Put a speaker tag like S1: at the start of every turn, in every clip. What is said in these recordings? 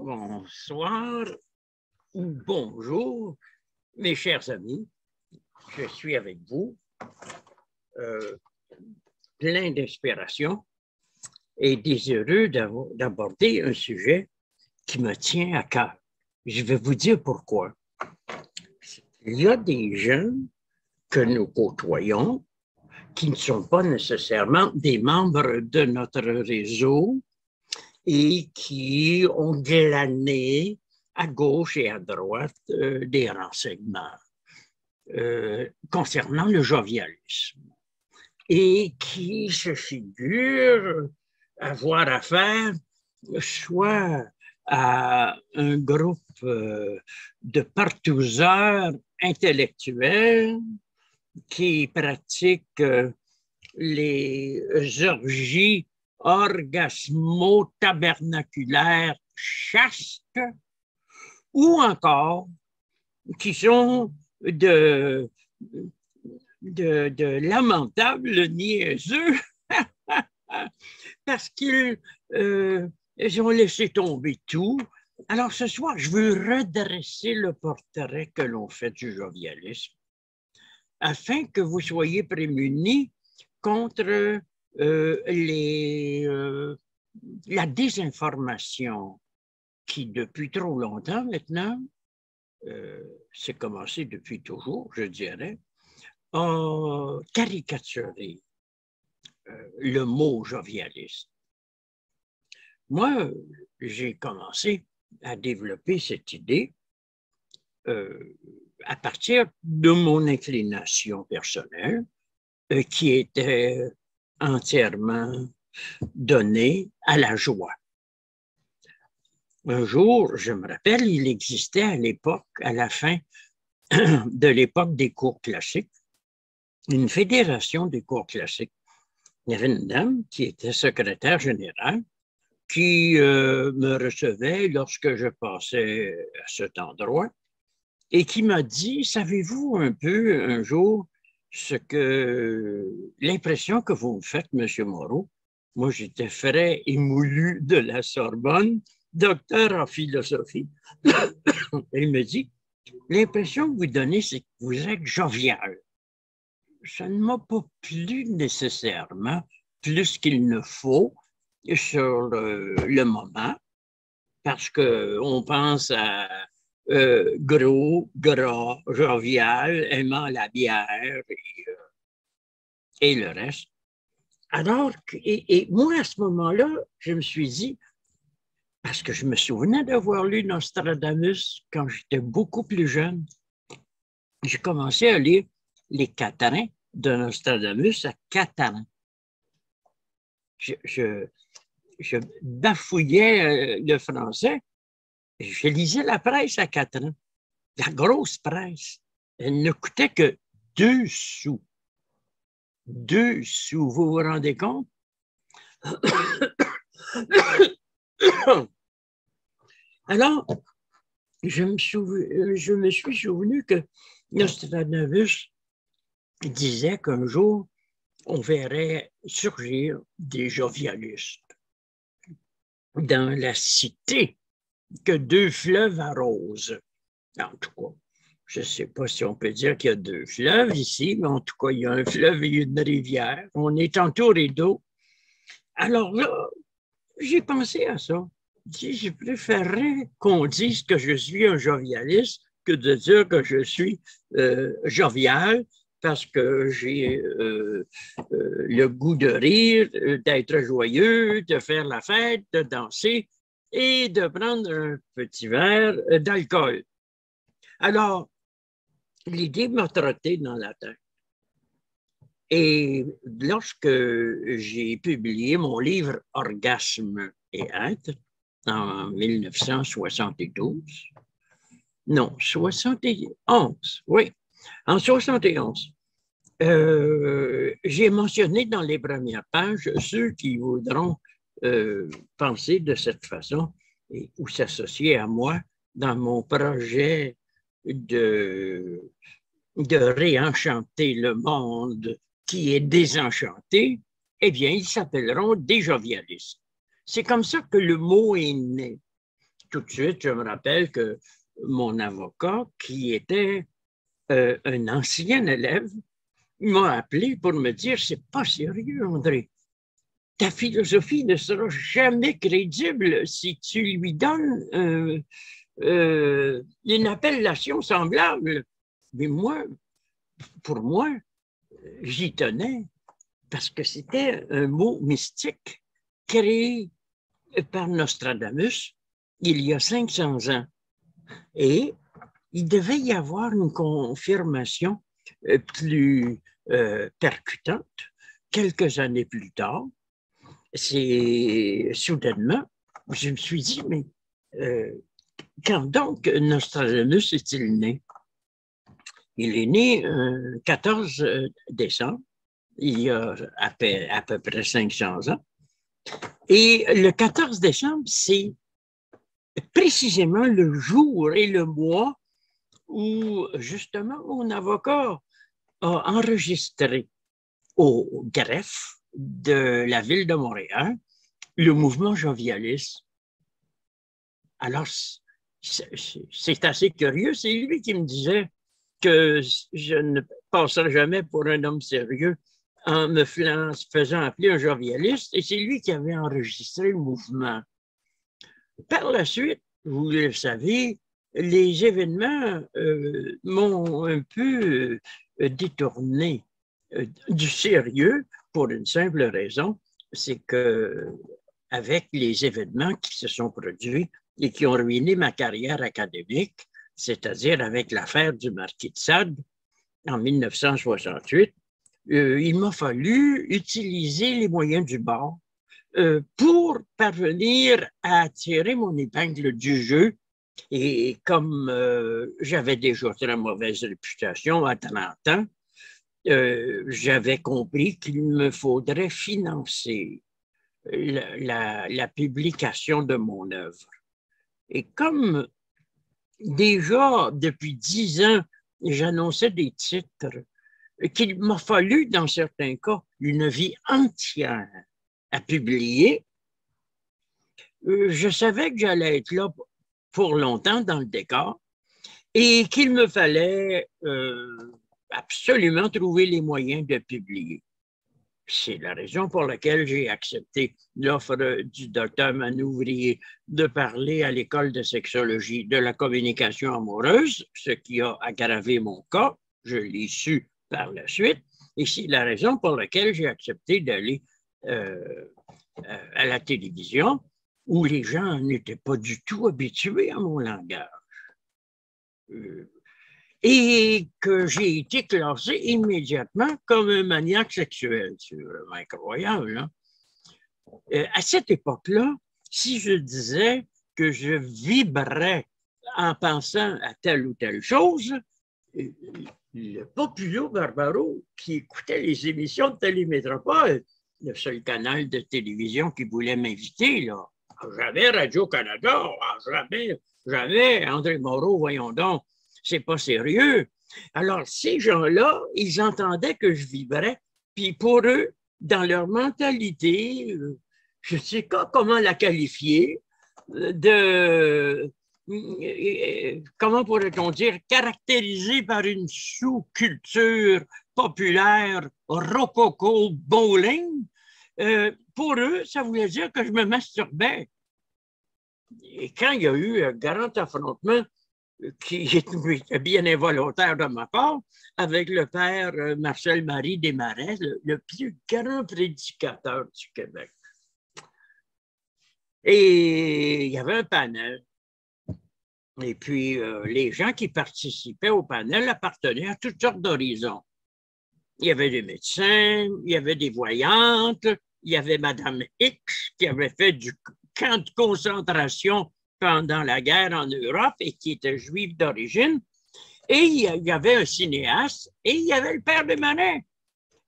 S1: Bonsoir ou bonjour, mes chers amis. Je suis avec vous, plein d'inspiration et désireux d'aborder un sujet qui me tient à cœur. Je vais vous dire pourquoi. Il y a des jeunes que nous côtoyons qui ne sont pas nécessairement des membres de notre réseau et qui ont glané à gauche et à droite des renseignements concernant le jovialisme et qui se figurent avoir affaire soit à un groupe de partouzeurs intellectuels qui pratiquent les orgies orgasmo-tabernaculaires chastes ou encore qui sont de lamentables niaiseux parce qu'ils ont laissé tomber tout. Alors ce soir, je veux redresser le portrait que l'on fait du jovialisme afin que vous soyez prémunis contre la désinformation qui, depuis trop longtemps maintenant, c'est commencé depuis toujours, je dirais, a caricaturé le mot jovialiste. Moi, j'ai commencé à développer cette idée à partir de mon inclination personnelle qui était entièrement donnée à la joie. Un jour, je me rappelle, il existait à l'époque, à la fin de l'époque des cours classiques, une fédération des cours classiques. Il y avait une dame qui était secrétaire générale qui me recevait lorsque je passais à cet endroit et qui m'a dit, savez-vous un peu un jour l'impression que vous me faites, M. Moreau? Moi, j'étais frais et moulu de la Sorbonne, docteur en philosophie. Il me dit, l'impression que vous donnez, c'est que vous êtes jovial. Ça ne m'a pas plu nécessairement, plus qu'il ne faut, sur le moment, parce qu'on pense à gros, gras, jovial, aimant la bière et le reste. Alors, et moi, à ce moment-là, je me suis dit, parce que je me souvenais d'avoir lu Nostradamus quand j'étais beaucoup plus jeune, j'ai commencé à lire les quatrains de Nostradamus à 4 ans. Je bafouillais le français. Je lisais la presse à 4 ans. La grosse presse. Elle ne coûtait que 2 sous. 2 sous, vous vous rendez compte? Alors, je me suis souvenu que Nostradamus disait qu'un jour, on verrait surgir des jovialistes dans la cité que 2 fleuves arrosent. En tout cas, je ne sais pas si on peut dire qu'il y a 2 fleuves ici, mais en tout cas, il y a un fleuve et une rivière. On est entouré d'eau. Alors là, j'ai pensé à ça. Je préférerais qu'on dise que je suis un jovialiste que de dire que je suis jovial parce que j'ai le goût de rire, d'être joyeux, de faire la fête, de danser et de prendre un petit verre d'alcool. Alors, l'idée m'a trotté dans la tête. Et lorsque j'ai publié mon livre « Orgasme et être » en 1972, non, 71, oui, en 71, j'ai mentionné dans les premières pages ceux qui voudront penser de cette façon ou s'associer à moi dans mon projet de réenchanter le monde qui est désenchanté, eh bien, ils s'appelleront des jovialistes. C'est comme ça que le mot est né. tout de suite, je me rappelle que mon avocat, qui était un ancien élève, m'a appelé pour me dire, c'est pas sérieux, André. Ta philosophie ne sera jamais crédible si tu lui donnes une appellation semblable. Mais moi, pour moi, j'y tenais parce que c'était un mot mystique créé par Nostradamus il y a 500 ans. Et il devait y avoir une confirmation plus percutante quelques années plus tard. C'est soudainement, je me suis dit, mais quand donc Nostradamus est-il né? Il est né le 14 décembre, il y a à peu près 500 ans. Et le 14 décembre, c'est précisément le jour et le mois où, justement, mon avocat a enregistré au greffe de la ville de Montréal le mouvement jovialiste. Alors, c'est assez curieux. C'est lui qui me disait que je ne passerai jamais pour un homme sérieux en me faisant appeler un jovialiste, et c'est lui qui avait enregistré le mouvement. Par la suite, vous le savez, les événements m'ont un peu détourné du sérieux pour une simple raison, c'est que avec les événements qui se sont produits et qui ont ruiné ma carrière académique, c'est-à-dire avec l'affaire du marquis de Sade en 1968, il m'a fallu utiliser les moyens du bord pour parvenir à tirer mon épingle du jeu. Et comme j'avais déjà très mauvaise réputation à 30 ans, j'avais compris qu'il me faudrait financer la publication de mon œuvre. Et comme déjà depuis 10 ans, j'annonçais des titres qu'il m'a fallu, dans certains cas, une vie entière à publier, je savais que j'allais être là pour longtemps dans le décor et qu'il me fallait absolument trouver les moyens de publier. C'est la raison pour laquelle j'ai accepté l'offre du docteur Manouvrier de parler à l'école de sexologie de la communication amoureuse, ce qui a aggravé mon cas. Je l'ai su par la suite. Et c'est la raison pour laquelle j'ai accepté d'aller à la télévision, où les gens n'étaient pas du tout habitués à mon langage. Et que j'ai été classé immédiatement comme un maniaque sexuel. C'est vraiment incroyable. Hein? À cette époque-là, si je disais que je vibrais en pensant à telle ou telle chose, le Populo Barbaro, qui écoutait les émissions de Télémétropole, le seul canal de télévision qui voulait m'inviter, là, jamais Radio-Canada, jamais André Moreau, voyons donc, c'est pas sérieux. Alors, ces gens-là, ils entendaient que je vibrais, puis pour eux, dans leur mentalité, je ne sais pas comment la qualifier, comment pourrait-on dire, caractérisée par une sous-culture populaire rococo bowling, pour eux, ça voulait dire que je me masturbais. Et quand il y a eu un grand affrontement qui était bien involontaire de ma part, avec le père Marcel-Marie Desmarais, le plus grand prédicateur du Québec. Et il y avait un panel. Et puis, les gens qui participaient au panel appartenaient à toutes sortes d'horizons. Il y avait des médecins, il y avait des voyantes, il y avait Madame X qui avait fait du camp de concentration pendant la guerre en Europe et qui était juive d'origine. Et il y avait un cinéaste et il y avait le père Desmarais.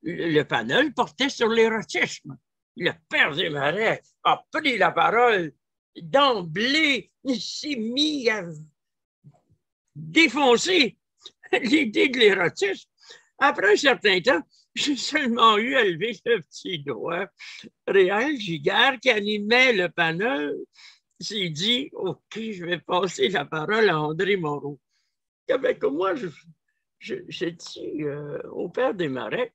S1: Le panel portait sur l'érotisme. Le père Desmarais a pris la parole d'emblée, il s'est mis à défoncer l'idée de l'érotisme. Après un certain temps, j'ai seulement eu à lever le petit doigt. Réal Giguère, qui animait le panel, s'est dit, OK, je vais passer la parole à André Moreau. Avec moi, j'ai dit au père Desmarais,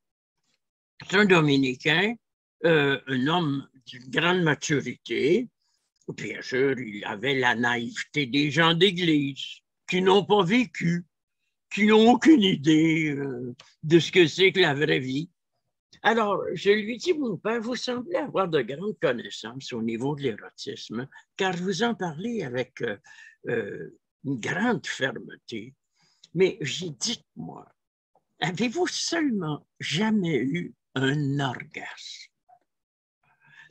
S1: c'est un Dominicain, un homme d'une grande maturité. Bien sûr, il avait la naïveté des gens d'église qui n'ont pas vécu, qui n'ont aucune idée de ce que c'est que la vraie vie. Alors, je lui dis, mon père, vous semblez avoir de grandes connaissances au niveau de l'érotisme, car vous en parlez avec une grande fermeté. Mais j'ai dit, moi, avez-vous seulement jamais eu un orgasme?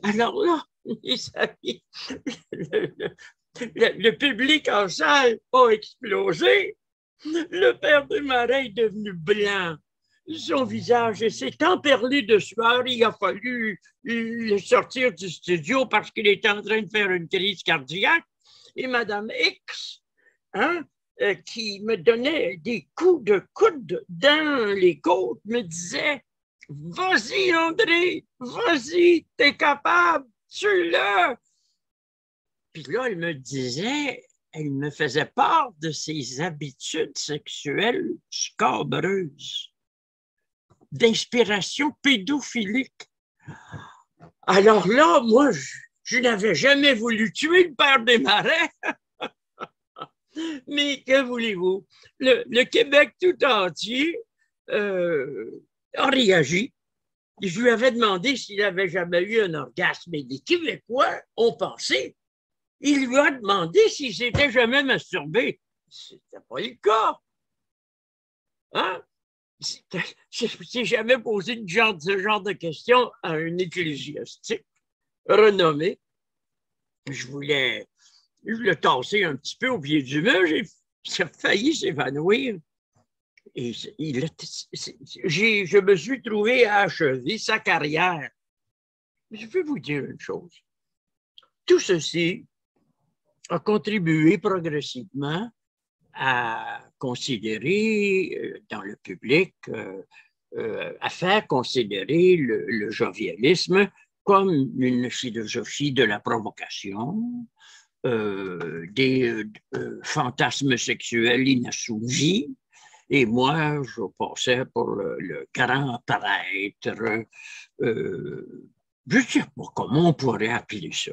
S1: Alors là, les amis, le public en salle a explosé. Le père Desmarais est devenu blanc. Son visage s'est emperlé de sueur. Il a fallu le sortir du studio parce qu'il était en train de faire une crise cardiaque. Et Mme X, hein, qui me donnait des coups de coude dans les côtes, me disait « Vas-y, André, vas-y, t'es capable, tue-le! » Puis là, elle me faisait part de ses habitudes sexuelles scabreuses, d'inspiration pédophilique. Alors là, moi, je n'avais jamais voulu tuer le père Desmarais. Mais que voulez-vous? Le Québec tout entier a réagi. Je lui avais demandé s'il n'avait jamais eu un orgasme. Et les Québécois ont pensé. Il lui a demandé s'il s'était jamais masturbé. C'était pas le cas. Hein? Je n'ai jamais posé ce genre de questions à un ecclésiastique renommé. Je voulais le tasser un petit peu au pied du mur. J'ai failli s'évanouir. Et je me suis trouvé à achever sa carrière. Je vais vous dire une chose. Tout ceci a contribué progressivement à considérer dans le public, à faire considérer le jovialisme comme une philosophie de la provocation, des fantasmes sexuels inassouvis. Et moi, je passais pour le grand prêtre, je ne sais pas comment on pourrait appeler ça,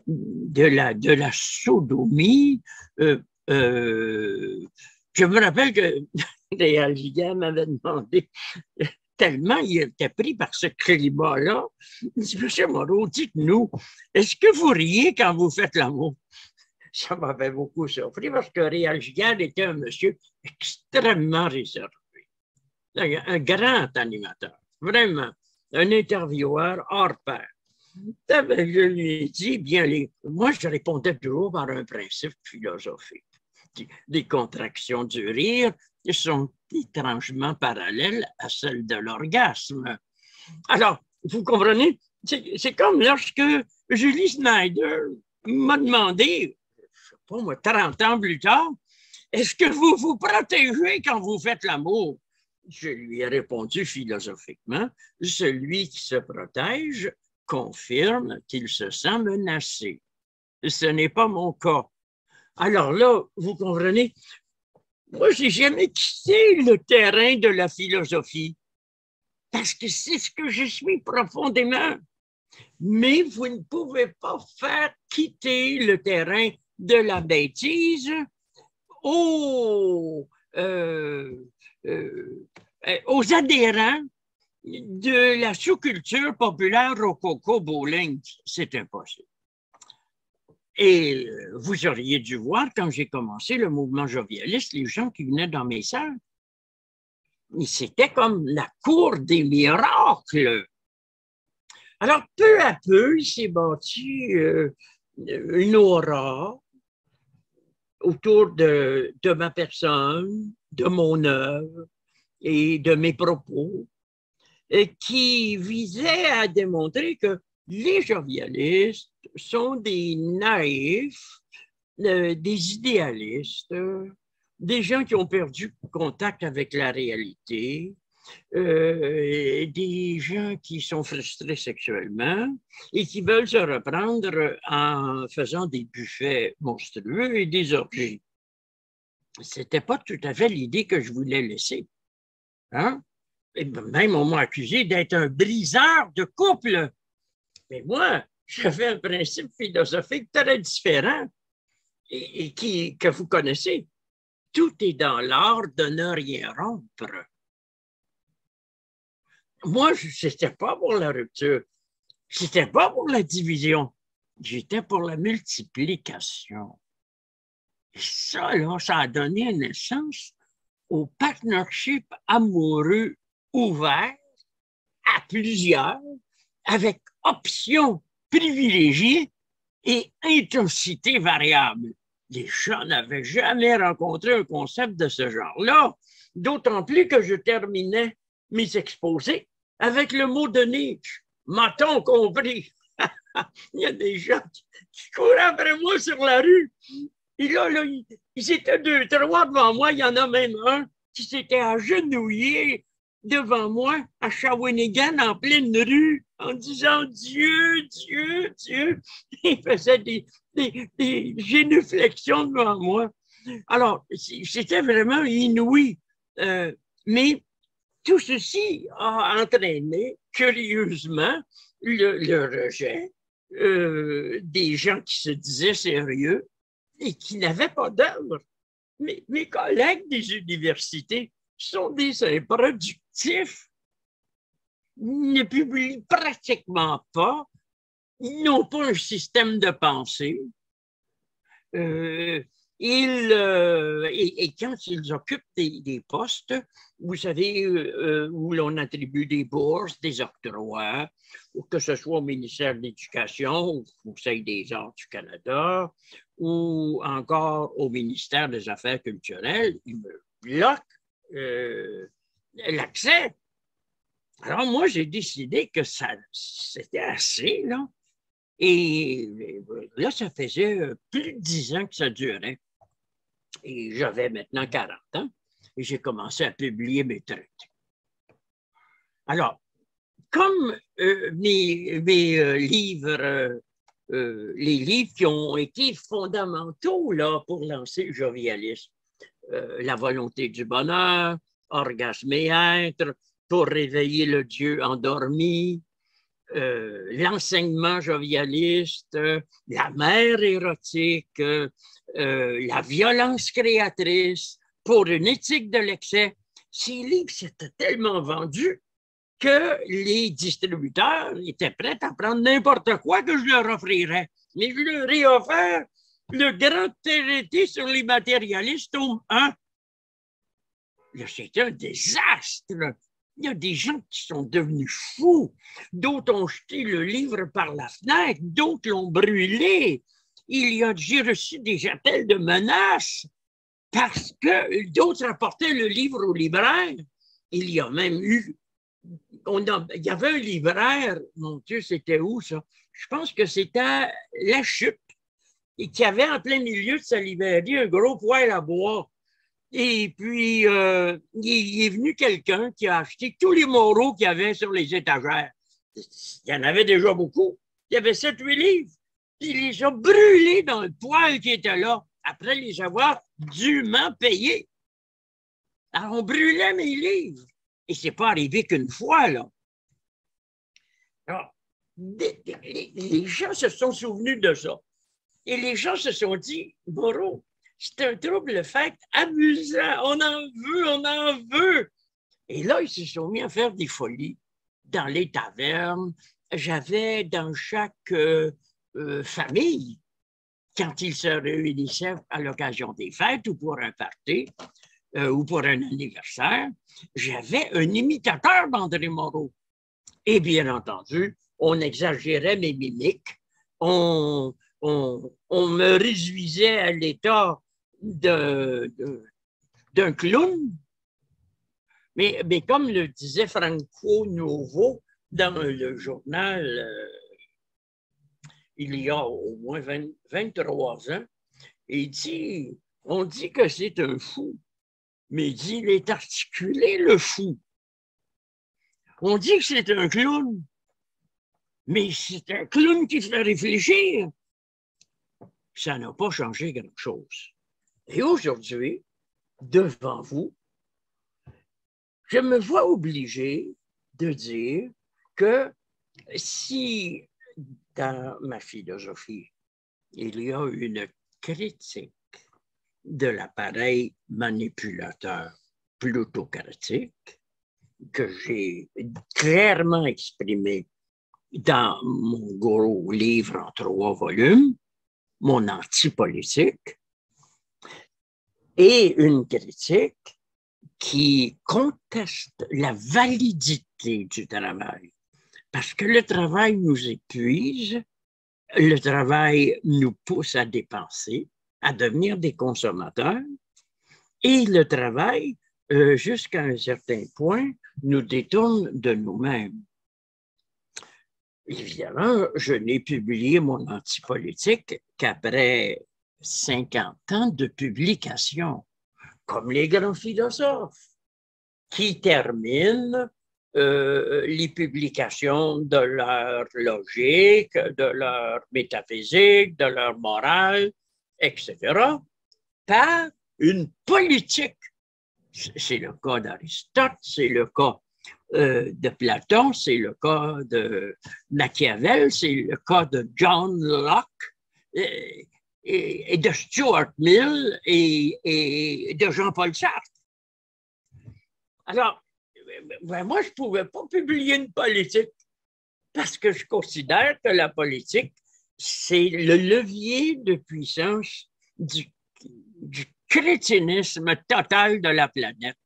S1: de la sodomie. Je me rappelle que Réal Giguère m'avait demandé, tellement il était pris par ce climat-là, il dit, Monsieur Moreau, dites-nous, est-ce que vous riez quand vous faites l'amour? Ça m'avait beaucoup surpris parce que Réal Giguère était un monsieur extrêmement réservé, un grand animateur, vraiment, un intervieweur hors pair. Je lui ai dit, bien, moi, je répondais toujours par un principe philosophique. Les contractions du rire sont étrangement parallèles à celles de l'orgasme. Alors, vous comprenez, c'est comme lorsque Julie Snyder m'a demandé, je ne sais pas moi, 30 ans plus tard, est-ce que vous vous protégez quand vous faites l'amour? Je lui ai répondu philosophiquement, celui qui se protège confirme qu'il se sent menacé. Ce n'est pas mon cas. Alors là, vous comprenez, moi, je n'ai jamais quitté le terrain de la philosophie parce que c'est ce que je suis profondément. Mais vous ne pouvez pas faire quitter le terrain de la bêtise aux adhérents de la sous-culture populaire rococo bowling. C'est impossible. Et vous auriez dû voir, quand j'ai commencé le mouvement jovialiste, les gens qui venaient dans mes salles, c'était comme la cour des miracles. Alors, peu à peu, il s'est bâti une aura autour de ma personne, de mon œuvre et de mes propos, qui visait à démontrer que les jovialistes sont des naïfs, des idéalistes, des gens qui ont perdu contact avec la réalité des gens qui sont frustrés sexuellement et qui veulent se reprendre en faisant des buffets monstrueux et des orgies. C'était pas tout à fait l'idée que je voulais laisser. Hein? Et même on m'a accusé d'être un briseur de couple. Mais moi, j'avais un principe philosophique très différent et que vous connaissez. Tout est dans l'art de ne rien rompre. Moi, je n'étais pas pour la rupture. Je n'étais pas pour la division. J'étais pour la multiplication. Et ça, là, ça a donné naissance au partnership amoureux ouvert à plusieurs, avec options privilégiées et intensité variable. Les gens n'avaient jamais rencontré un concept de ce genre-là, d'autant plus que je terminais mes exposés avec le mot de Nietzsche. M'a-t-on compris? Il y a des gens qui couraient après moi sur la rue. Et là, ils étaient 2, 3 devant moi. Il y en a même un qui s'était agenouillé devant moi à Shawinigan en pleine rue en disant Dieu, Dieu, Dieu. Il faisait des génuflexions devant moi. Alors, c'était vraiment inouï. Mais tout ceci a entraîné, curieusement, le rejet des gens qui se disaient sérieux et qui n'avaient pas d'œuvre. Mes collègues des universités sont des improductifs. Ils ne publient pratiquement pas. Ils n'ont pas un système de pensée. Et quand ils occupent des postes, vous savez, où l'on attribue des bourses, des octrois, ou que ce soit au ministère de l'Éducation, au Conseil des arts du Canada, ou encore au ministère des Affaires culturelles, ils me bloquent l'accès. Alors moi, j'ai décidé que c'était assez, là. Et là, ça faisait plus de 10 ans que ça durait. Et j'avais maintenant 40 ans et j'ai commencé à publier mes traités. Alors, comme mes livres, les livres qui ont été fondamentaux là, pour lancer le jovialisme, La volonté du bonheur, Orgasme et être, Pour réveiller le Dieu endormi, l'enseignement jovialiste, la mère érotique, la violence créatrice, pour une éthique de l'excès. Ces livres s'étaient tellement vendus que les distributeurs étaient prêts à prendre n'importe quoi que je leur offrirais. Mais je leur ai offert le grand traité sur les matérialistes, tome 1. C'est un désastre. Il y a des gens qui sont devenus fous. D'autres ont jeté le livre par la fenêtre, d'autres l'ont brûlé. J'ai reçu des appels de menaces parce que d'autres apportaient le livre au libraire. Il y a même eu... il y avait un libraire, mon Dieu, c'était où ça? Je pense que c'était La Chute, et qui avait en plein milieu de sa librairie un gros poêle à bois. Et puis, il est venu quelqu'un qui a acheté tous les moraux qu'il y avait sur les étagères. Il y en avait déjà beaucoup. Il y avait 7-8 livres. Il les a brûlés dans le poêle qui était là, après les avoir dûment payés. Alors, on brûlait mes livres. Et ce n'est pas arrivé qu'une fois, là. Alors, les gens se sont souvenus de ça. Et les gens se sont dit, Moreau, c'est un trouble fait amusant. On en veut, on en veut. Et là, ils se sont mis à faire des folies dans les tavernes. J'avais dans chaque famille, quand ils se réunissaient à l'occasion des fêtes ou pour un party ou pour un anniversaire, j'avais un imitateur d'André Moreau. Et bien entendu, on exagérait mes mimiques. On me réduisait à l'état d'un clown. Mais comme le disait Franco Nuovo dans le journal il y a au moins 23 ans, on dit que c'est un fou, mais il dit, il est articulé, le fou. On dit que c'est un clown, mais c'est un clown qui fait réfléchir. Ça n'a pas changé grand-chose. Et aujourd'hui, devant vous, je me vois obligé de dire que si dans ma philosophie, il y a une critique de l'appareil manipulateur plutocratique que j'ai clairement exprimé dans mon gros livre en 3 volumes, mon anti-politique, et une critique qui conteste la validité du travail. Parce que le travail nous épuise, le travail nous pousse à dépenser, à devenir des consommateurs, et le travail, jusqu'à un certain point, nous détourne de nous-mêmes. Évidemment, je n'ai publié mon anti-politique qu'après 50 ans de publication, comme les grands philosophes, qui terminent les publications de leur logique, de leur métaphysique, de leur morale, etc., par une politique. C'est le cas d'Aristote, c'est le cas de Platon, c'est le cas de Machiavel, c'est le cas de John Locke et de Stuart Mill et de Jean-Paul Sartre. Alors, moi, je ne pouvais pas publier une politique parce que je considère que la politique, c'est le levier de puissance du crétinisme total de la planète.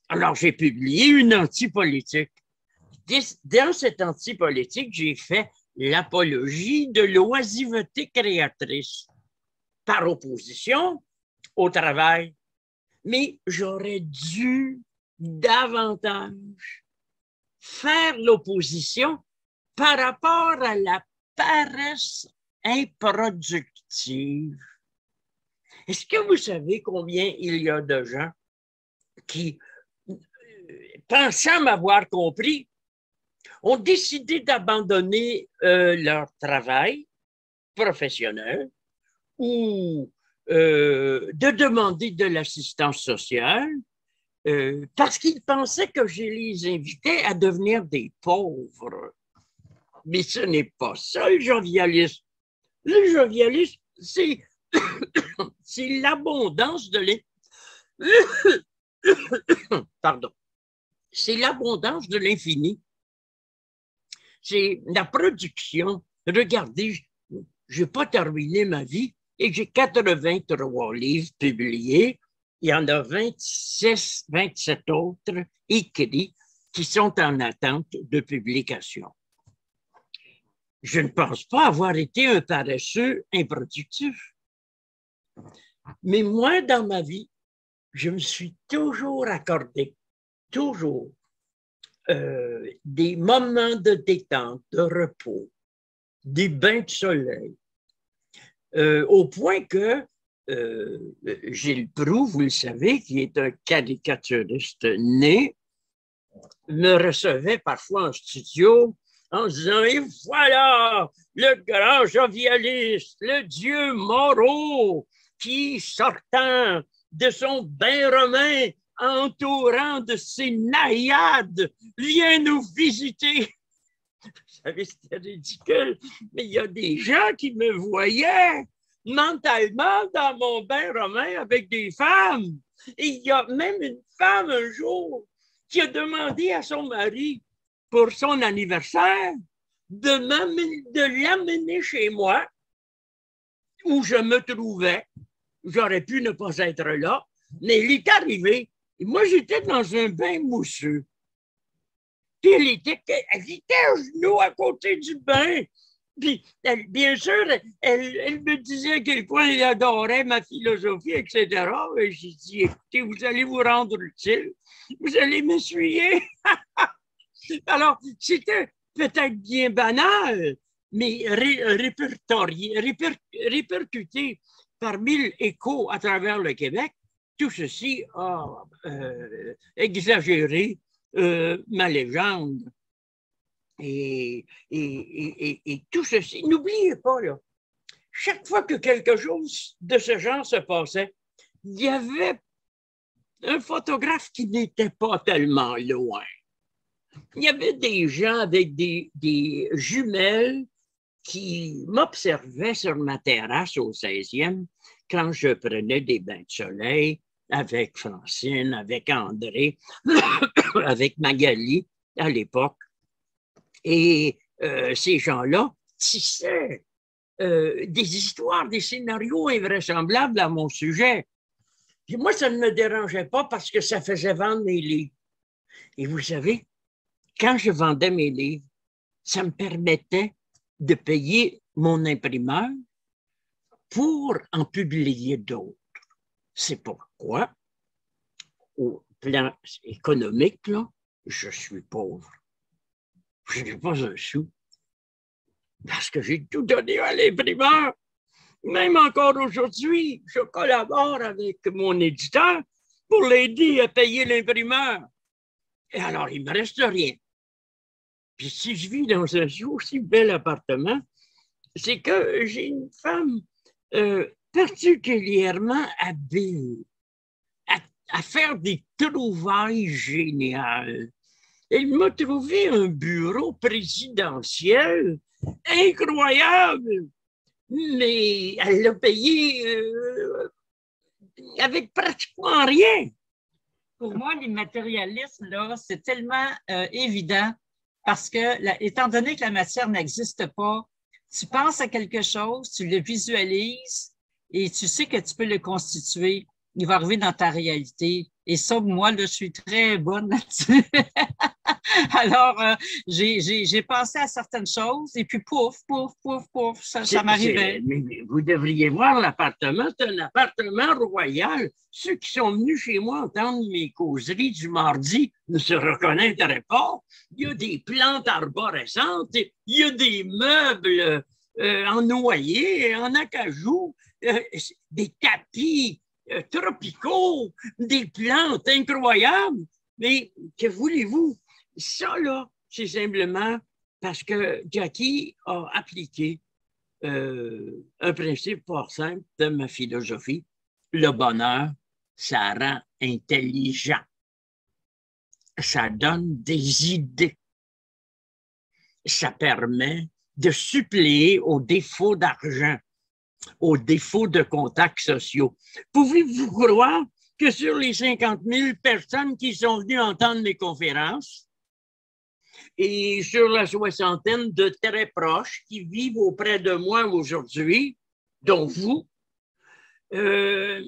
S1: Alors, j'ai publié une anti-politique. Dans cette anti-politique, j'ai fait l'apologie de l'oisiveté créatrice par opposition au travail. Mais j'aurais dû davantage faire l'opposition par rapport à la paresse improductive. Est-ce que vous savez combien il y a de gens qui, pensant m'avoir compris, ont décidé d'abandonner leur travail professionnel ou de demander de l'assistance sociale parce qu'ils pensaient que je les invitais à devenir des pauvres. Mais ce n'est pas ça, le jovialisme. Le jovialisme, c'est l'abondance de Pardon. C'est l'abondance de l'infini. C'est la production. Regardez, je n'ai pas terminé ma vie et j'ai 83 livres publiés. Il y en a 26, 27 autres écrits qui sont en attente de publication. Je ne pense pas avoir été un paresseux improductif. Mais moi, dans ma vie, je me suis toujours accordé, toujours, des moments de détente, de repos, des bains de soleil, au point que Gilles Proulx, vous le savez, qui est un caricaturiste né, me recevait parfois en studio en disant « Et voilà le grand jovialiste, le dieu Moreau, qui, sortant de son bain romain, entourant de ses naïades, vient nous visiter. » Vous savez, c'était ridicule, mais il y a des gens qui me voyaient mentalement dans mon bain romain avec des femmes. Et il y a même une femme un jour qui a demandé à son mari pour son anniversaire de l'amener chez moi où je me trouvais. J'aurais pu ne pas être là, mais il est arrivé. Et moi, j'étais dans un bain mousseux. Puis elle était à genoux à côté du bain. Puis, bien sûr, elle me disait à quel point elle adorait ma philosophie, etc. Et j'ai dit, écoutez, vous allez vous rendre utile. Vous allez m'essuyer. Alors, c'était peut-être bien banal, mais répercuté par 1000 échos à travers le Québec, tout ceci a exagéré ma légende et tout ceci. N'oubliez pas, là, chaque fois que quelque chose de ce genre se passait, il y avait un photographe qui n'était pas tellement loin. Il y avait des gens avec des jumelles qui m'observaient sur ma terrasse au 16e quand je prenais des bains de soleil avec Francine, avec André, avec Magali à l'époque. Et ces gens-là tissaient des histoires, des scénarios invraisemblables à mon sujet. Puis moi, ça ne me dérangeait pas parce que ça faisait vendre mes livres. Et vous savez, quand je vendais mes livres, ça me permettait de payer mon imprimeur pour en publier d'autres. C'est pourquoi, au plan économique, là, je suis pauvre. Je n'ai pas un sou. Parce que j'ai tout donné à l'imprimeur. Même encore aujourd'hui, je collabore avec mon éditeur pour l'aider à payer l'imprimeur. Et alors, il ne me reste rien. Puis si je vis dans un aussi bel appartement, c'est que j'ai une femme particulièrement habile à faire des trouvailles géniales. Elle m'a trouvé un bureau présidentiel incroyable, mais elle l'a payé avec pratiquement rien.
S2: Pour moi, l'immatérialisme, là, c'est tellement évident parce que, étant donné que la matière n'existe pas, tu penses à quelque chose, tu le visualises et tu sais que tu peux le constituer. Il va arriver dans ta réalité. Et ça, moi, là, je suis très bonne là-dessus. Alors, j'ai pensé à certaines choses et puis pouf, pouf, pouf, pouf, ça m'arrivait.
S1: Mais vous devriez voir l'appartement, c'est un appartement royal. Ceux qui sont venus chez moi entendre mes causeries du mardi ne se reconnaîtraient pas. Il y a des plantes arborescentes, il y a des meubles en noyer, en acajou, des tapis tropicaux, des plantes incroyables. Mais que voulez-vous? Ça, là, c'est simplement parce que Jackie a appliqué un principe fort simple de ma philosophie. Le bonheur, ça rend intelligent. Ça donne des idées. Ça permet de suppléer aux défauts d'argent, aux défauts de contacts sociaux. Pouvez-vous croire que sur les 50 000 personnes qui sont venues entendre mes conférences, et sur la soixantaine de très proches qui vivent auprès de moi aujourd'hui, dont vous, il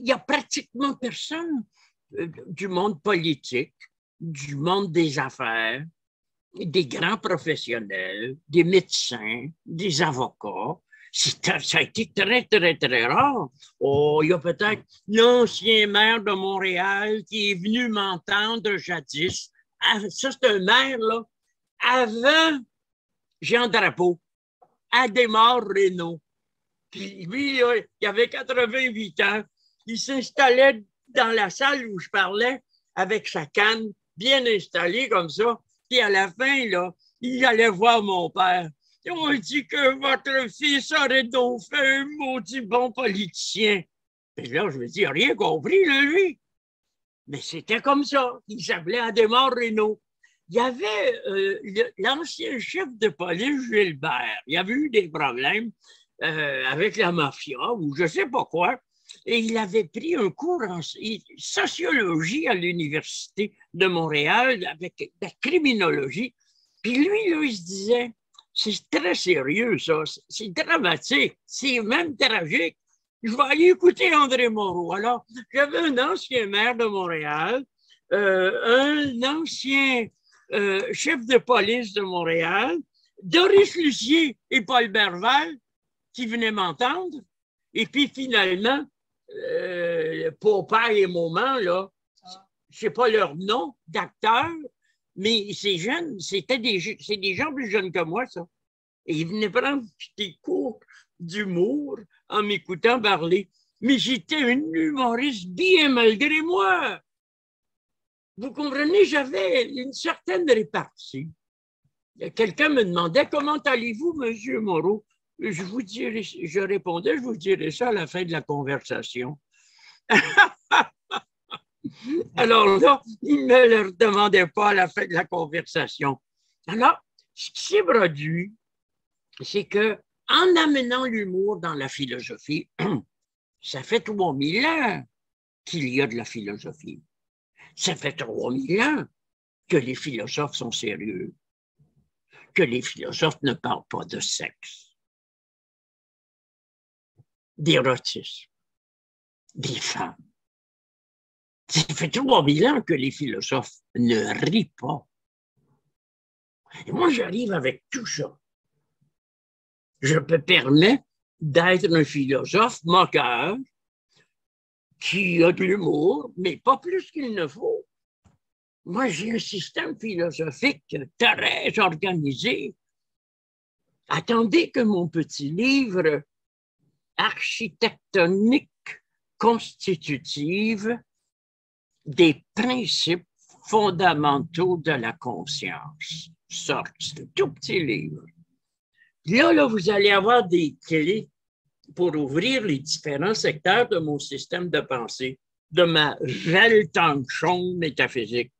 S1: n'y a pratiquement personne du monde politique, du monde des affaires, des grands professionnels, des médecins, des avocats. Ça a été très, très, très rare. Oh, il y a peut-être l'ancien maire de Montréal qui est venu m'entendre jadis. Ça, c'est un maire, là, avant Jean Drapeau, Adhémar Renault. Puis lui, là, il avait 88 ans. Il s'installait dans la salle où je parlais avec sa canne bien installée comme ça. Puis à la fin, là, il allait voir mon père. On dit que votre fils aurait donc fait un maudit bon politicien. Puis là, je me dis, il n'a rien compris, là, lui. Mais c'était comme ça. Il s'appelait Adhémar Renault. Il y avait l'ancien chef de police, Gilbert. Il y avait eu des problèmes avec la mafia ou je ne sais pas quoi. Et il avait pris un cours en sociologie à l'Université de Montréal avec la criminologie. Puis lui, là, il se disait, c'est très sérieux, ça. C'est dramatique. C'est même tragique. Je vais aller écouter André Moreau. Alors, j'avais un ancien maire de Montréal, un ancien chef de police de Montréal, Doris Lucier et Paul Berval qui venaient m'entendre. Et puis finalement, Popeye et Moment, là, je ne sais pas leur nom d'acteurs, mais ces jeunes, c'est des gens plus jeunes que moi, ça. Et ils venaient prendre des cours d'humour en m'écoutant parler. Mais j'étais un humoriste bien malgré moi. Vous comprenez, j'avais une certaine répartie. Quelqu'un me demandait « Comment allez-vous, Monsieur Moreau? » Je répondais « Je vous dirai ça à la fin de la conversation. » Alors là, il ne me le demandait pas à la fin de la conversation. Alors, ce qui s'est produit, c'est que en amenant l'humour dans la philosophie, ça fait 3000 ans qu'il y a de la philosophie. Ça fait 3000 ans que les philosophes sont sérieux, que les philosophes ne parlent pas de sexe, d'érotisme, des femmes. Ça fait 3000 ans que les philosophes ne rient pas. Et moi, j'arrive avec tout ça. Je me permets d'être un philosophe moqueur qui a de l'humour, mais pas plus qu'il ne faut. Moi, j'ai un système philosophique très organisé. Attendez que mon petit livre Architectonique constitutive des principes fondamentaux de la conscience sorte. C'est un tout petit livre. Là, vous allez avoir des clés pour ouvrir les différents secteurs de mon système de pensée, de ma Weltanschauung métaphysique.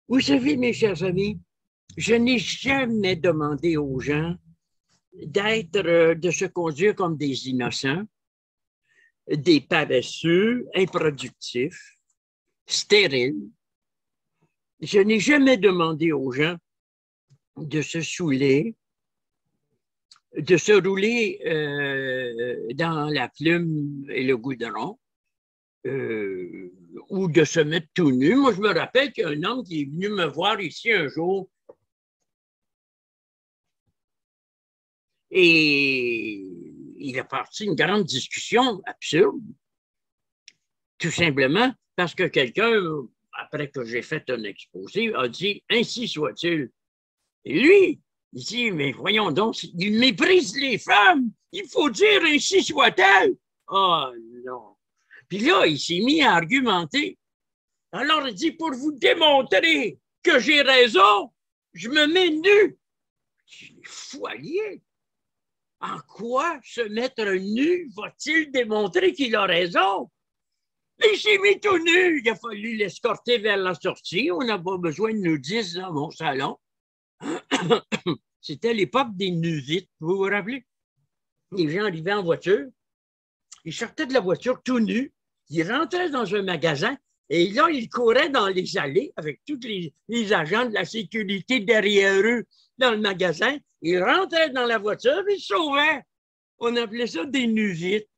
S1: Vous savez, mes chers amis, je n'ai jamais demandé aux gens de se conduire comme des innocents, des paresseux, improductifs, stériles. Je n'ai jamais demandé aux gens de se saouler, de se rouler dans la plume et le goudron, ou de se mettre tout nu. Moi, je me rappelle qu'il y a un homme qui est venu me voir ici un jour et il a parti une grande discussion absurde, tout simplement parce que quelqu'un, après que j'ai fait un exposé, a dit « Ainsi soit-il ». Et lui, il dit « Mais voyons donc, il méprise les femmes, il faut dire « Ainsi soit-elle ». Oh non. Puis là, il s'est mis à argumenter. Alors, il dit « Pour vous démontrer que j'ai raison, je me mets nu ». Je dis « Fou allié. En quoi se mettre nu va-t-il démontrer qu'il a raison? » Il s'est mis tout nu. Il a fallu l'escorter vers la sortie. On n'a pas besoin de nudistes dans mon salon. C'était l'époque des nudites, vous vous rappelez? Les gens arrivaient en voiture. Ils sortaient de la voiture tout nus. Ils rentraient dans un magasin et là, ils couraient dans les allées avec tous les agents de la sécurité derrière eux dans le magasin. Ils rentraient dans la voiture et ils se sauvaient. On appelait ça des nudites.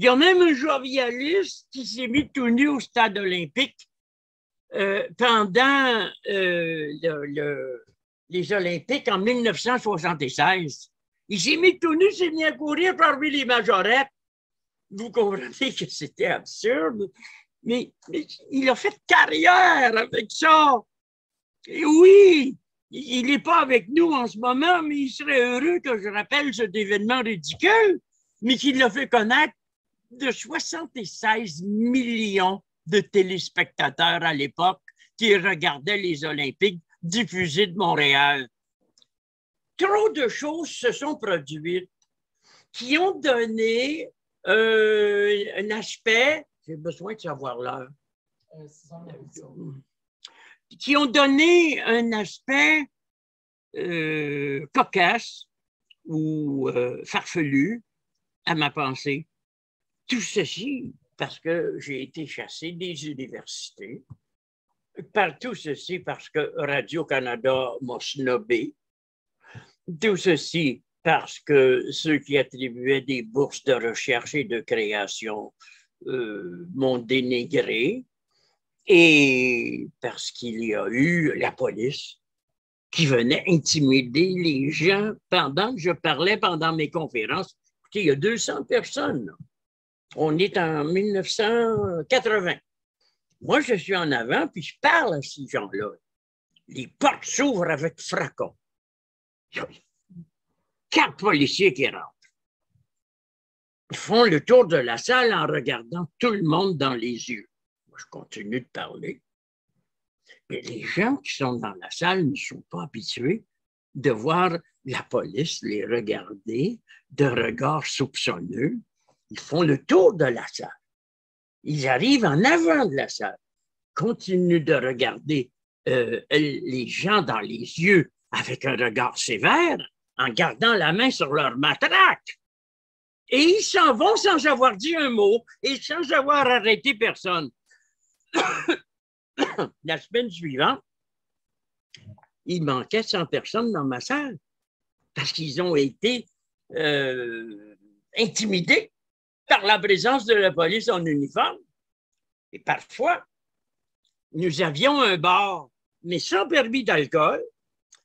S1: Il y a même un jovialiste qui s'est mis tout nu au stade olympique pendant les Olympiques en 1976. Il s'est mis tout nu, s'est mis à courir parmi les majorettes. Vous comprenez que c'était absurde, mais il a fait carrière avec ça. Et oui, il n'est pas avec nous en ce moment, mais il serait heureux que je rappelle cet événement ridicule, mais qu'il l'a fait connaître de 76 millions de téléspectateurs à l'époque qui regardaient les Olympiques diffusés de Montréal. Trop de choses se sont produites qui ont donné un aspect, j'ai besoin de savoir l'heure, qui ont donné un aspect cocasse ou farfelu à ma pensée. Tout ceci parce que j'ai été chassé des universités, par tout ceci parce que Radio-Canada m'a snobé, tout ceci parce que ceux qui attribuaient des bourses de recherche et de création m'ont dénigré, et parce qu'il y a eu la police qui venait intimider les gens pendant que je parlais pendant mes conférences. Écoutez, il y a 200 personnes, là. On est en 1980. Moi, je suis en avant, puis je parle à ces gens-là. Les portes s'ouvrent avec fracas. Il y a 4 policiers qui rentrent. Ils font le tour de la salle en regardant tout le monde dans les yeux. Moi, je continue de parler. les gens qui sont dans la salle ne sont pas habitués de voir la police les regarder de regards soupçonneux. Ils font le tour de la salle. Ils arrivent en avant de la salle, continuent de regarder les gens dans les yeux avec un regard sévère en gardant la main sur leur matraque. Et ils s'en vont sans avoir dit un mot et sans avoir arrêté personne. La semaine suivante, il manquait 100 personnes dans ma salle parce qu'ils ont été intimidés par la présence de la police en uniforme. Et parfois, nous avions un bar, mais sans permis d'alcool,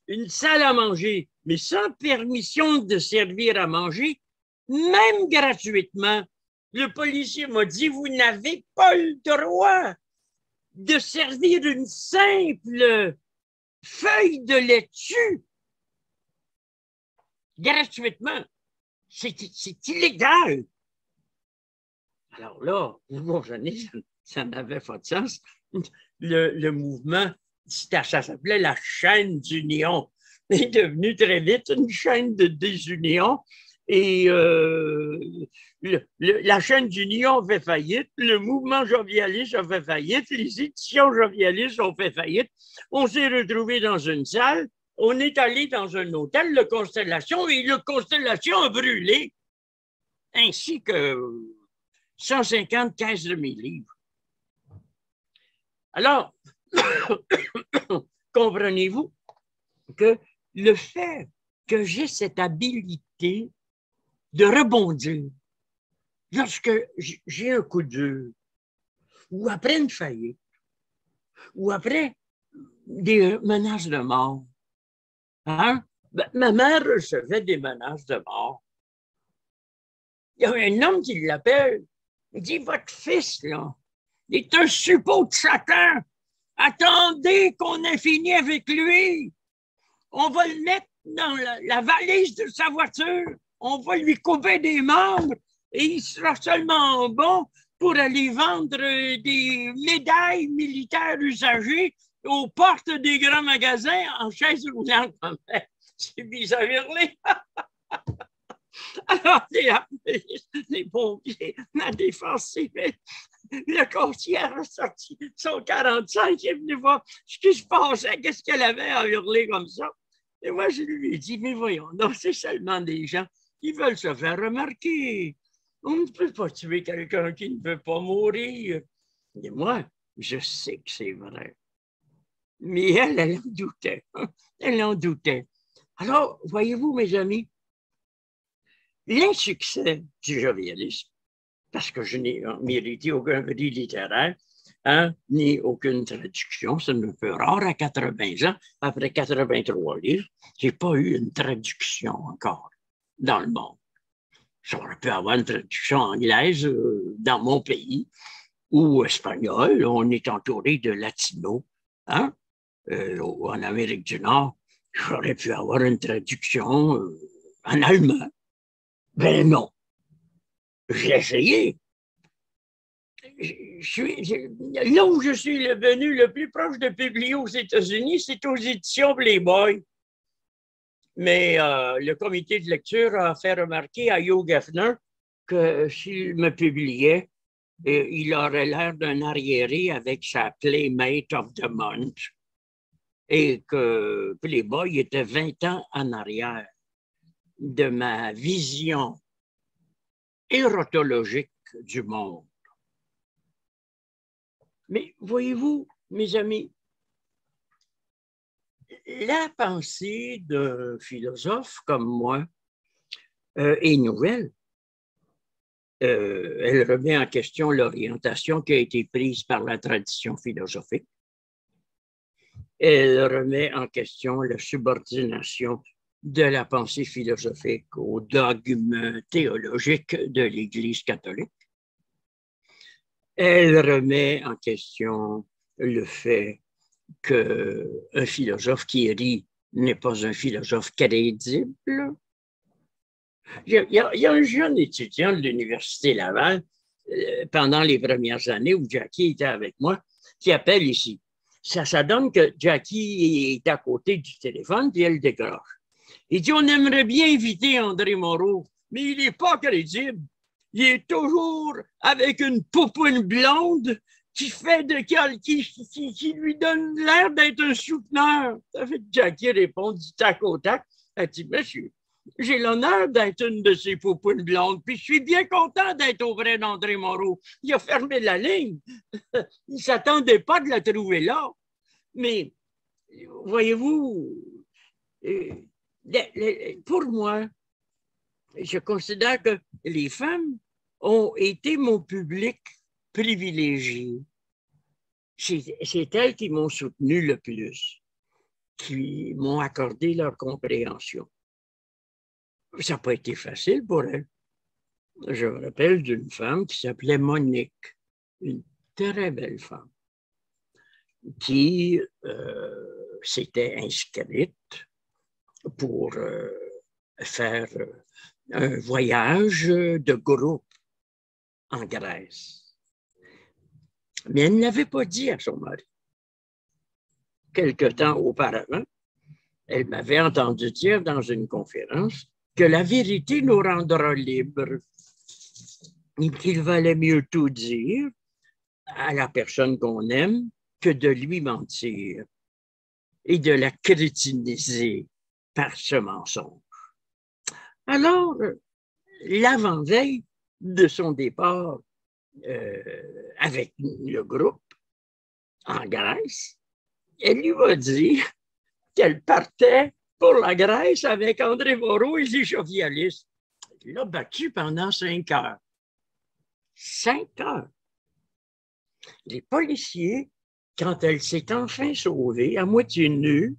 S1: une salle à manger, mais sans permission de servir à manger, même gratuitement. Le policier m'a dit, vous n'avez pas le droit de servir une simple feuille de laitue gratuitement. C'est illégal. Alors là, vous comprenez, ça n'avait pas de sens. Le mouvement, ça s'appelait la chaîne d'union. C'est devenu très vite une chaîne de désunion. Et la chaîne d'union fait faillite, le mouvement jovialiste a fait faillite, les éditions jovialistes ont fait faillite. On s'est retrouvés dans une salle, on est allé dans un hôtel, le Constellation, et le Constellation a brûlé, ainsi que 150 caisses de mes livres. Alors, comprenez-vous que le fait que j'ai cette habilité de rebondir lorsque j'ai un coup dur, ou après une faillite, ou après des menaces de mort. Hein? Ben, ma mère recevait des menaces de mort. Il y a un homme qui l'appelle, il dit, votre fils, là, il est un suppôt de Satan. Attendez qu'on ait fini avec lui. On va le mettre dans la valise de sa voiture. On va lui couper des membres et il sera seulement bon pour aller vendre des médailles militaires usagées aux portes des grands magasins en chaise roulante. C'est bizarre, hurler. Alors, les pompiers, la défensive, le concierge a sorti son 45, il est venu voir ce qui se passait, qu'est-ce qu'elle avait à hurler comme ça. Et moi, je lui ai dit, mais voyons, non, c'est seulement des gens qui veulent se faire remarquer. On ne peut pas tuer quelqu'un qui ne veut pas mourir. Et moi, je sais que c'est vrai. Mais elle en doutait. Elle en doutait. Alors, voyez-vous, mes amis, l'insuccès du jovialisme, parce que je n'ai mérité aucun prix littéraire, hein, ni aucune traduction, ça me fait rare à 80 ans, après 83 livres, je n'ai pas eu une traduction encore dans le monde. J'aurais pu avoir une traduction anglaise dans mon pays, ou espagnol, on est entouré de latinos, hein, en Amérique du Nord, j'aurais pu avoir une traduction en allemand. Ben non, j'ai essayé. Là où je suis venu le plus proche de publier aux États-Unis, c'est aux éditions Playboy. Mais le comité de lecture a fait remarquer à Hugh Hefner que s'il me publiait, il aurait l'air d'un arriéré avec sa Playmate of the Month et que Playboy était 20 ans en arrière de ma vision érotologique du monde. Mais voyez-vous, mes amis, la pensée de philosophes comme moi est nouvelle. Elle remet en question l'orientation qui a été prise par la tradition philosophique. Elle remet en question la subordination de la pensée philosophique au dogme théologique de l'Église catholique. Elle remet en question le fait qu'un philosophe qui rit n'est pas un philosophe crédible. Il y a un jeune étudiant de l'Université Laval, pendant les premières années où Jackie était avec moi, qui appelle ici. Ça donne que Jackie est à côté du téléphone, puis elle décroche. Il dit, on aimerait bien inviter André Moreau, mais il n'est pas crédible. Il est toujours avec une poupouine blonde qui lui donne l'air d'être un souteneur. Ça fait que Jackie répond du tac au tac. Elle dit, monsieur, j'ai l'honneur d'être une de ces poupounes blondes, puis je suis bien content d'être auprès d'André Moreau. Il a fermé la ligne. Il ne s'attendait pas de la trouver là. Mais, voyez-vous, pour moi, je considère que les femmes ont été mon public privilégié. C'est elles qui m'ont soutenu le plus, qui m'ont accordé leur compréhension. Ça n'a pas été facile pour elles. Je me rappelle d'une femme qui s'appelait Monique, une très belle femme, qui s'était inscrite pour faire un voyage de groupe en Grèce. Mais elle ne l'avait pas dit à son mari. Quelque temps auparavant, elle m'avait entendu dire dans une conférence que la vérité nous rendra libres et qu'il valait mieux tout dire à la personne qu'on aime que de lui mentir et de la crétiniser par ce mensonge. Alors, l'avant-veille de son départ avec le groupe en Grèce, elle lui a dit qu'elle partait pour la Grèce avec André Moreau et les jovialistes. Il l'a battu pendant 5 heures. 5 heures. Les policiers, quand elle s'est enfin sauvée, à moitié nue,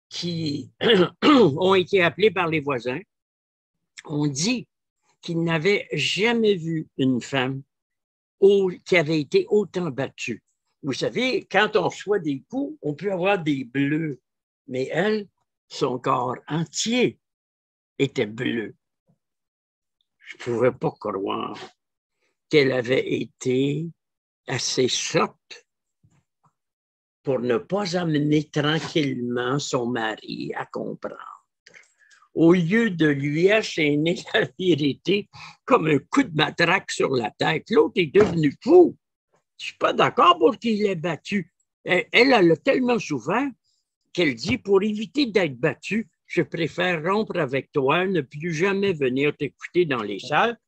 S1: qui ont été appelés par les voisins, ont dit qu'ils n'avaient jamais vu une femme qui avait été autant battue. Vous savez, quand on reçoit des coups, on peut avoir des bleus, mais elle, son corps entier était bleu. Je ne pouvais pas croire qu'elle avait été assez sotte pour ne pas amener tranquillement son mari à comprendre. Au lieu de lui asséner la vérité comme un coup de matraque sur la tête, l'autre est devenu fou. Je ne suis pas d'accord pour qu'il l'ait battu. Elle a tellement souffert qu'elle dit, pour éviter d'être battue, je préfère rompre avec toi, ne plus jamais venir t'écouter dans les salles.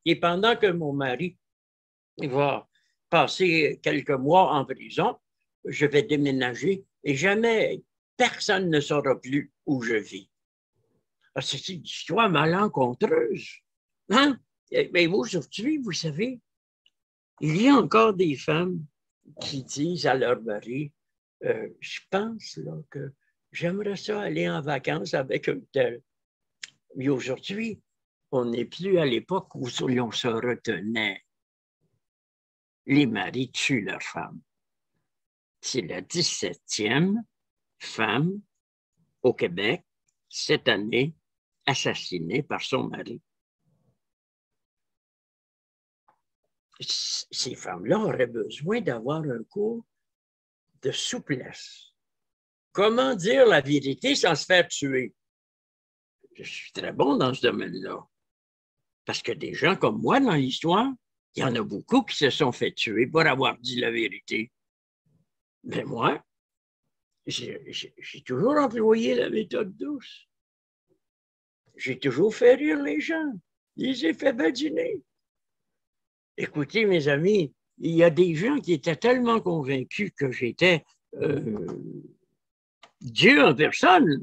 S1: Et pendant que mon mari va passer quelques mois en prison, je vais déménager et jamais personne ne saura plus où je vis. C'est une histoire malencontreuse. Hein? Mais aujourd'hui, vous savez, il y a encore des femmes qui disent à leur mari, je pense là, que j'aimerais ça aller en vacances avec un tel. Mais aujourd'hui, on n'est plus à l'époque où on se retenait. Les maris tuent leurs femmes. C'est la 17e femme au Québec, cette année, assassinée par son mari. Ces femmes-là auraient besoin d'avoir un cours de souplesse. Comment dire la vérité sans se faire tuer? Je suis très bon dans ce domaine-là. Parce que des gens comme moi dans l'histoire, il y en a beaucoup qui se sont fait tuer pour avoir dit la vérité. Mais moi, j'ai toujours employé la méthode douce. J'ai toujours fait rire les gens. Je les ai fait badiner. Écoutez, mes amis, il y a des gens qui étaient tellement convaincus que j'étais Dieu en personne,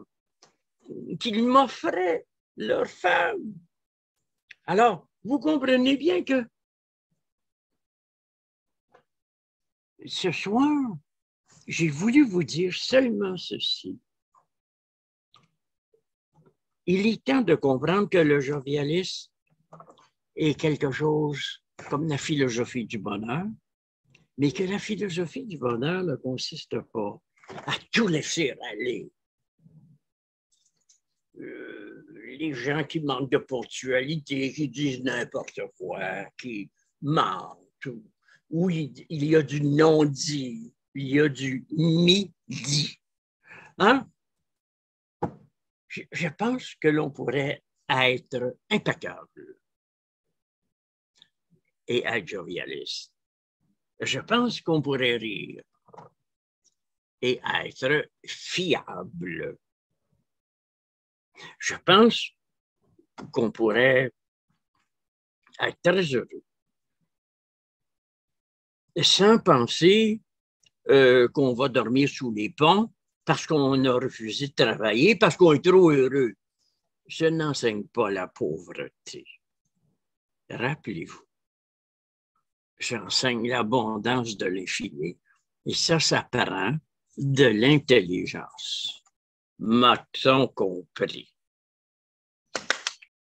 S1: qu'ils m'offraient leur femme. Alors, vous comprenez bien que ce soir, j'ai voulu vous dire seulement ceci. Il est temps de comprendre que le jovialisme est quelque chose comme la philosophie du bonheur, mais que la philosophie du bonheur ne consiste pas à tout laisser aller. Les gens qui manquent de ponctualité, qui disent n'importe quoi, qui mentent, où il y a du non-dit, il y a du mi-dit. Hein? Je pense que l'on pourrait être impeccable et être jovialiste. Je pense qu'on pourrait rire et être fiable. Je pense qu'on pourrait être très heureux sans penser qu'on va dormir sous les ponts parce qu'on a refusé de travailler, parce qu'on est trop heureux. Je n'enseigne pas la pauvreté. Rappelez-vous, j'enseigne l'abondance de l'infini. Et ça prend de l'intelligence. M'a-t-on compris?